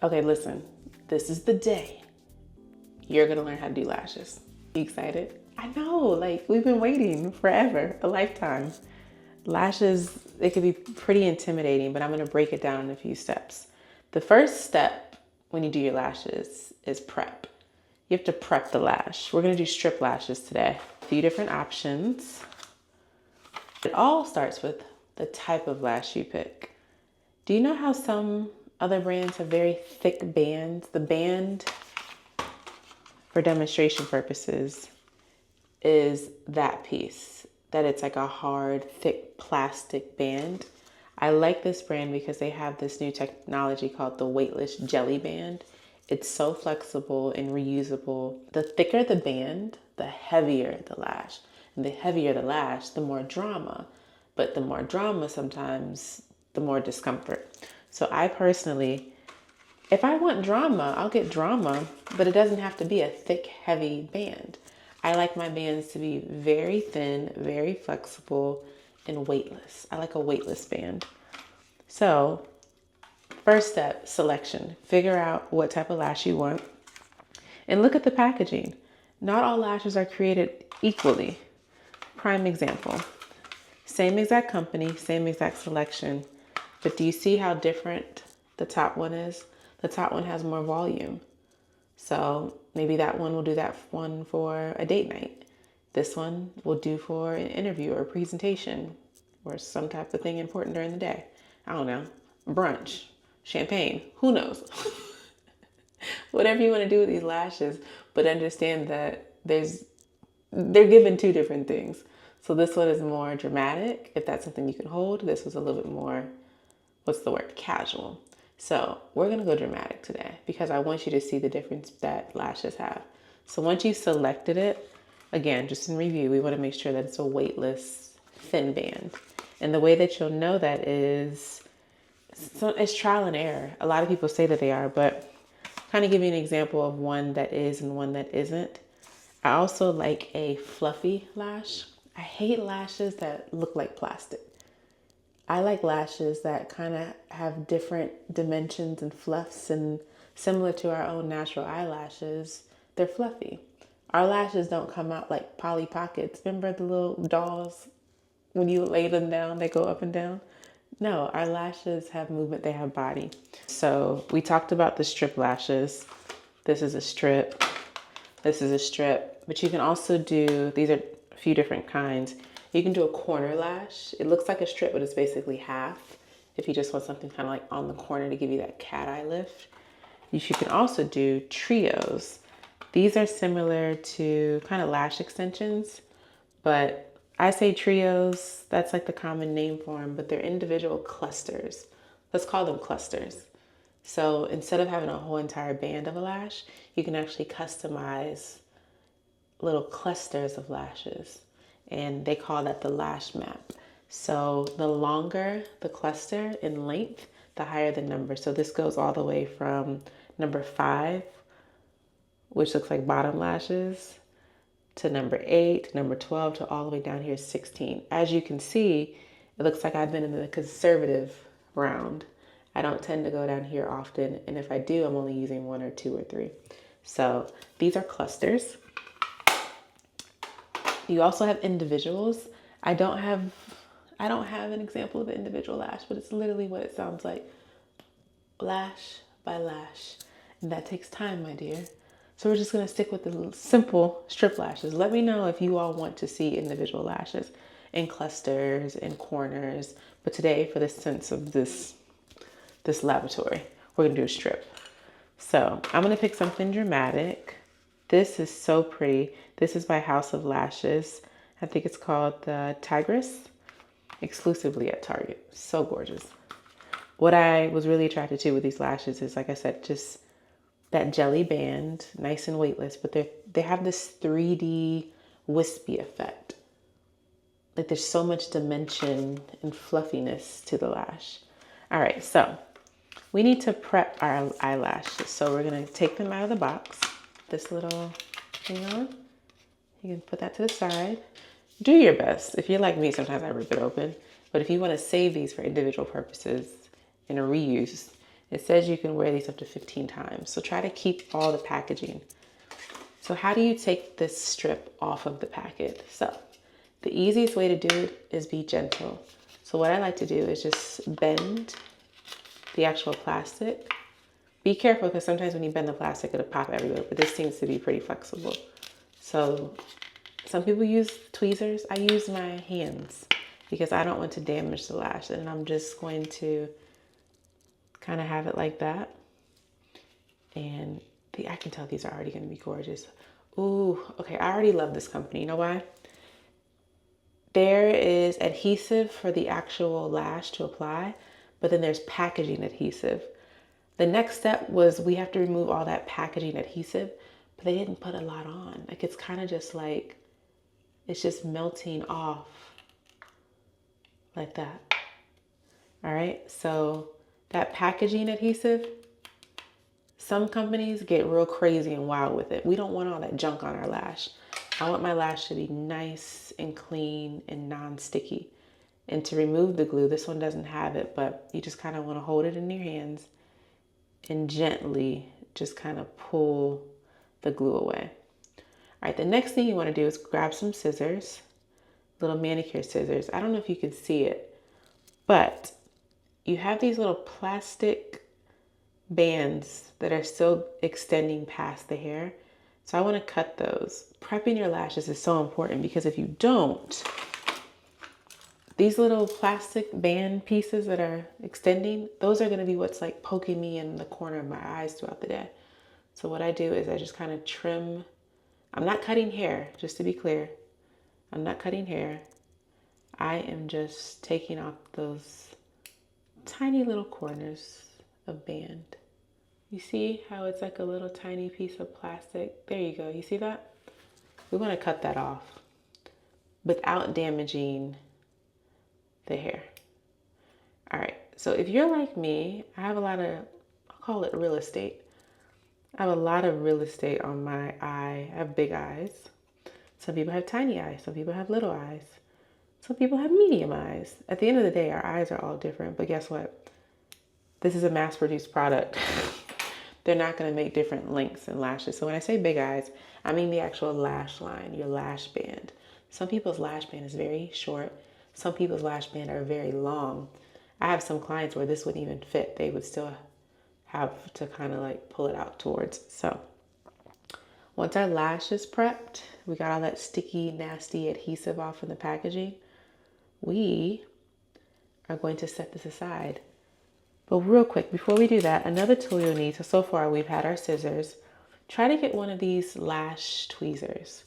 Okay, listen, this is the day you're gonna learn how to do lashes. You excited? I know, like we've been waiting forever, a lifetime. Lashes, it can be pretty intimidating, but I'm gonna break it down in a few steps. The first step when you do your lashes is prep. You have to prep the lash. We're gonna do strip lashes today. A few different options. It all starts with the type of lash you pick. Do you know how some other brands have very thick bands? The band, for demonstration purposes, is that piece, that it's like a hard, thick plastic band. I like this brand because they have this new technology called the weightless jelly band. It's so flexible and reusable. The thicker the band, the heavier the lash. And the heavier the lash, the more drama. But the more drama sometimes, the more discomfort. So I personally, if I want drama, I'll get drama, but it doesn't have to be a thick, heavy band. I like my bands to be very thin, very flexible, and weightless. I like a weightless band. So, first step, selection. Figure out what type of lash you want and look at the packaging. Not all lashes are created equally. Prime example. Same exact company, same exact selection, but do you see how different the top one is? The top one has more volume. So maybe that one will do that one for a date night. This one will do for an interview or a presentation or some type of thing important during the day. I don't know, brunch, champagne, who knows? Whatever you want to do with these lashes, but understand that they're given two different things. So this one is more dramatic, if that's something you can hold. This was a little bit more, what's the word, casual. So we're gonna go dramatic today because I want you to see the difference that lashes have. So once you've selected it, again, just in review, we wanna make sure that it's a weightless, thin band. And the way that you'll know that is, so it's trial and error. A lot of people say that they are, but kind of give you an example of one that is and one that isn't. I also like a fluffy lash. I hate lashes that look like plastic. I like lashes that kind of have different dimensions and fluffs, and similar to our own natural eyelashes, they're fluffy. Our lashes don't come out like Polly Pockets. Remember the little dolls? When you lay them down, they go up and down. No, our lashes have movement, they have body. So we talked about the strip lashes. This is a strip. This is a strip, but you can also do, these are a few different kinds. You can do a corner lash. It looks like a strip, but it's basically half. If you just want something kind of like on the corner to give you that cat eye lift. You can also do trios. These are similar to kind of lash extensions, but I say trios, that's like the common name for them, but they're individual clusters. Let's call them clusters. So instead of having a whole entire band of a lash, you can actually customize little clusters of lashes. And they call that the lash map. So the longer the cluster in length, the higher the number. So this goes all the way from number 5, which looks like bottom lashes, to number 8, number 12, to all the way down here 16. As you can see, it looks like I've been in the conservative round. I don't tend to go down here often, and if I do, I'm only using 1 or 2 or 3. So these are clusters. You also have individuals. I don't have an example of an individual lash, but it's literally what it sounds like. Lash by lash. And that takes time, my dear. So we're just gonna stick with the simple strip lashes. Let me know if you all want to see individual lashes in clusters and corners. But today, for the sense of this laboratory, we're gonna do a strip. So I'm gonna pick something dramatic. This is so pretty. This is by House of Lashes. I think it's called the Tigress, exclusively at Target. So gorgeous. What I was really attracted to with these lashes is, like I said, just that jelly band, nice and weightless, but they have this 3D wispy effect. Like there's so much dimension and fluffiness to the lash. All right, so we need to prep our eyelashes. So we're gonna take them out of the box. This little thing on. You can put that to the side. Do your best. If you're like me, sometimes I rip it open. But if you want to save these for individual purposes and a reuse, It says you can wear these up to 15 times. So try to keep all the packaging. So how do you take this strip off of the packet? So the easiest way to do it is be gentle. So what I like to do is just bend the actual plastic. Be careful because sometimes when you bend the plastic, it'll pop everywhere, but this seems to be pretty flexible. So some people use tweezers. I use my hands because I don't want to damage the lash. And I'm just going to kind of have it like that. And I can tell these are already going to be gorgeous. Ooh, okay, I already love this company. You know why? There is adhesive for the actual lash to apply, but then there's packaging adhesive. The next step was we have to remove all that packaging adhesive, but they didn't put a lot on. Like it's kind of just like, it's just melting off like that. All right, so that packaging adhesive, some companies get real crazy and wild with it. We don't want all that junk on our lash. I want my lash to be nice and clean and non-sticky. And to remove the glue, this one doesn't have it, but you just kind of want to hold it in your hands and gently just kind of pull the glue away. All right, the next thing you want to do is grab some scissors, little manicure scissors. I don't know if you can see it, but you have these little plastic bands that are still extending past the hair. So I want to cut those. Prepping your lashes is so important because if you don't, these little plastic band pieces that are extending, those are going to be what's like poking me in the corner of my eyes throughout the day. So what I do is I just kind of trim. I'm not cutting hair, just to be clear. I'm not cutting hair. I am just taking off those tiny little corners of band. You see how it's like a little tiny piece of plastic? There you go. You see that? We want to cut that off without damaging the hair. All right. So if you're like me, I have a lot of, I'll call it real estate. I have a lot of real estate on my eye. I have big eyes. Some people have tiny eyes. Some people have little eyes. Some people have medium eyes. At the end of the day, our eyes are all different. But guess what? This is a mass-produced product. They're not going to make different lengths and lashes. So when I say big eyes, I mean the actual lash line, your lash band. Some people's lash band is very short. Some people's lash band are very long. I have some clients where this wouldn't even fit. They would still have to kind of like pull it out towards. So once our lash is prepped, we got all that sticky, nasty adhesive off from the packaging. We are going to set this aside. But real quick, before we do that, another tool you'll need. So far we've had our scissors. Try to get one of these lash tweezers.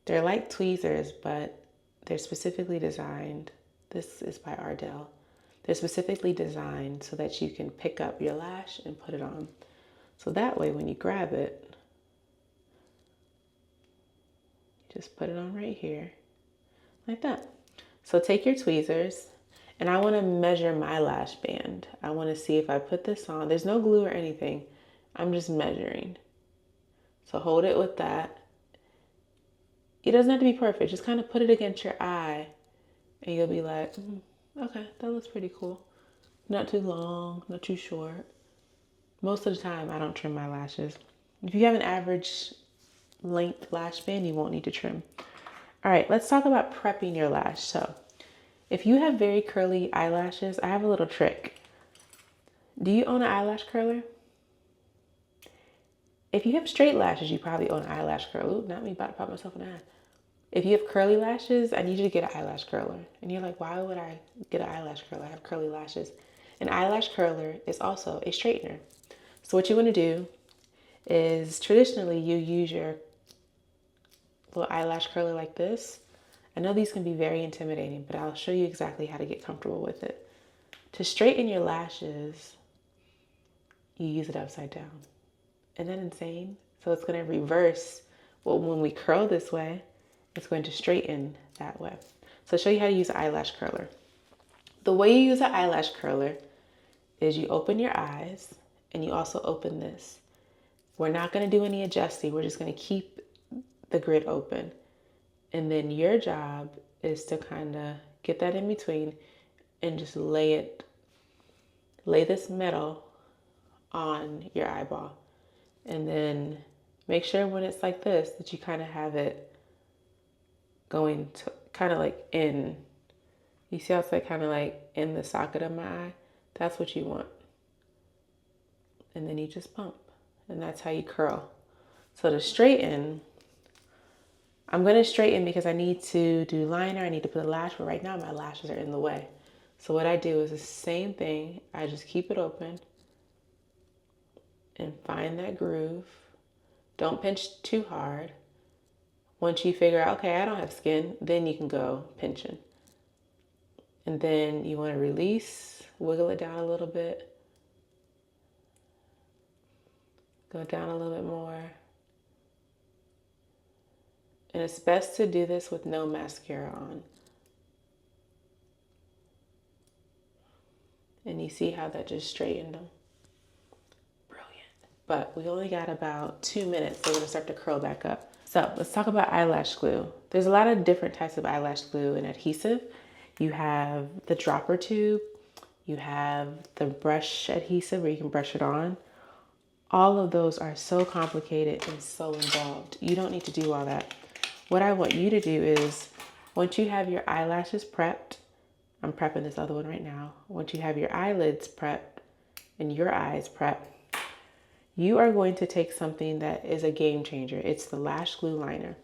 They're like tweezers, but they're specifically designed. This is by Ardell. They're specifically designed so that you can pick up your lash and put it on. So that way, when you grab it, just put it on right here, like that. So take your tweezers, and I want to measure my lash band. I want to see if I put this on. There's no glue or anything. I'm just measuring. So hold it with that. It doesn't have to be perfect. Just kind of put it against your eye, and you'll be like, okay, that looks pretty cool. Not too long, not too short. Most of the time, I don't trim my lashes. If you have an average length lash band, you won't need to trim. All right, let's talk about prepping your lash. So if you have very curly eyelashes, I have a little trick. Do you own an eyelash curler? If you have straight lashes, you probably own an eyelash curler. Ooh, not me, about to pop myself in the eye. If you have curly lashes, I need you to get an eyelash curler. And you're like, why would I get an eyelash curler? I have curly lashes. An eyelash curler is also a straightener. So what you want to do is traditionally you use your little eyelash curler like this. I know these can be very intimidating, but I'll show you exactly how to get comfortable with it. To straighten your lashes, you use it upside down. Isn't that insane? So it's going to reverse. Well, when we curl this way, it's going to straighten that way. So I'll show you how to use an eyelash curler. The way you use an eyelash curler is you open your eyes and you also open this. We're not going to do any adjusting. We're just going to keep the grid open. And then your job is to kind of get that in between and just lay this metal on your eyeball. And then make sure when it's like this that you kind of have it going to kind of like in. You see how it's like kind of like in the socket of my eye? That's what you want. And then you just bump. And that's how you curl. So to straighten, I'm going to straighten because I need to do liner. I need to put a lash, but right now my lashes are in the way. So what I do is the same thing. I just keep it open and find that groove. Don't pinch too hard. Once you figure out, okay, I don't have skin, then you can go pinching. And then you want to release, wiggle it down a little bit. Go down a little bit more. And it's best to do this with no mascara on. And you see how that just straightened them. Brilliant. But we only got about 2 minutes, so we're gonna start to curl back up. So let's talk about eyelash glue. There's a lot of different types of eyelash glue and adhesive. You have the dropper tube, you have the brush adhesive where you can brush it on. All of those are so complicated and so involved. You don't need to do all that. What I want you to do is, once you have your eyelashes prepped, I'm prepping this other one right now. Once you have your eyelids prepped and your eyes prepped, you are going to take something that is a game changer. It's the Lash Glue Liner.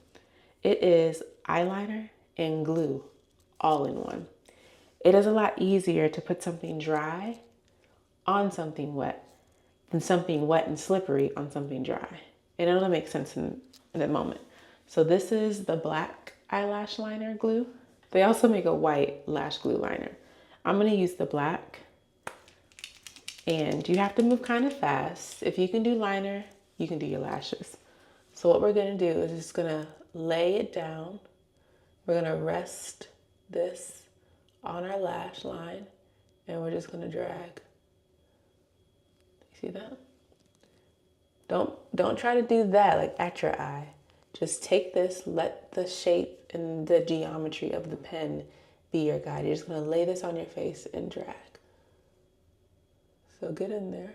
It is eyeliner and glue all in one. It is a lot easier to put something dry on something wet than something wet and slippery on something dry. And it'll make sense in that moment. So this is the black eyelash liner glue. They also make a white lash glue liner. I'm gonna use the black, and you have to move kind of fast. If you can do liner, you can do your lashes. So what we're gonna do is just gonna lay it down. We're gonna rest this on our lash line, and we're just gonna drag. You see that? Don't try to do that like at your eye. Just take this, let the shape and the geometry of the pen be your guide. You're just gonna lay this on your face and drag. So get in there.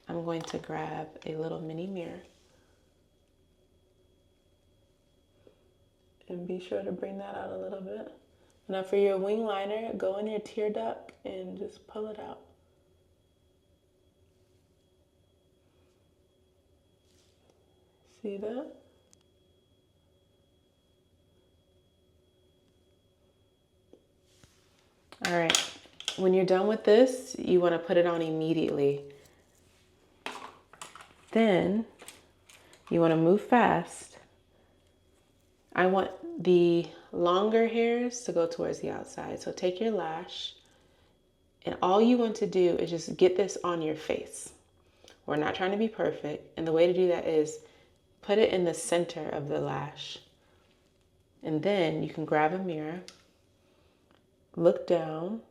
I'm going to grab a little mini mirror. And be sure to bring that out a little bit. Now for your wing liner, go in your tear duct and just pull it out. See that? All right, when you're done with this, you want to put it on immediately. Then you want to move fast. I want the longer hairs to go towards the outside. So take your lash, and all you want to do is just get this on your face. We're not trying to be perfect. And the way to do that is put it in the center of the lash. And then you can grab a mirror, look down,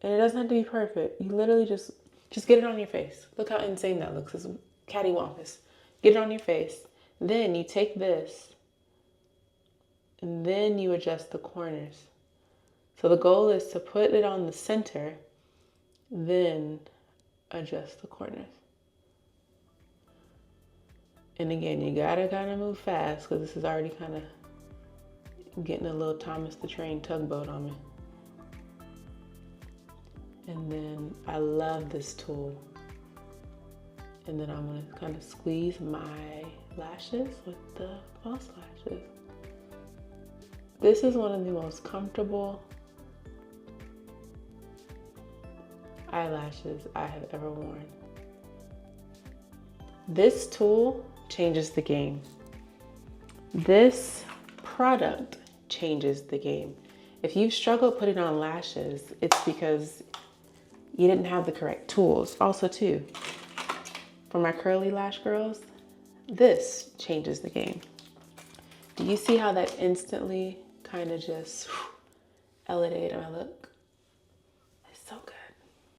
and it doesn't have to be perfect. You literally just get it on your face. Look how insane that looks. It's cattywampus. Get it on your face. Then you take this and then you adjust the corners. So the goal is to put it on the center, then adjust the corners. And again, you gotta kind of move fast because this is already kind of getting a little Thomas the Train tugboat on me. And then I love this tool. And then I'm gonna kind of squeeze my lashes with the false lashes. This is one of the most comfortable eyelashes I have ever worn. This tool changes the game. This product changes the game. If you've struggled putting on lashes, it's because you didn't have the correct tools. Also too, for my curly lash girls, this changes the game. Do you see how that instantly kind of just elevated my look?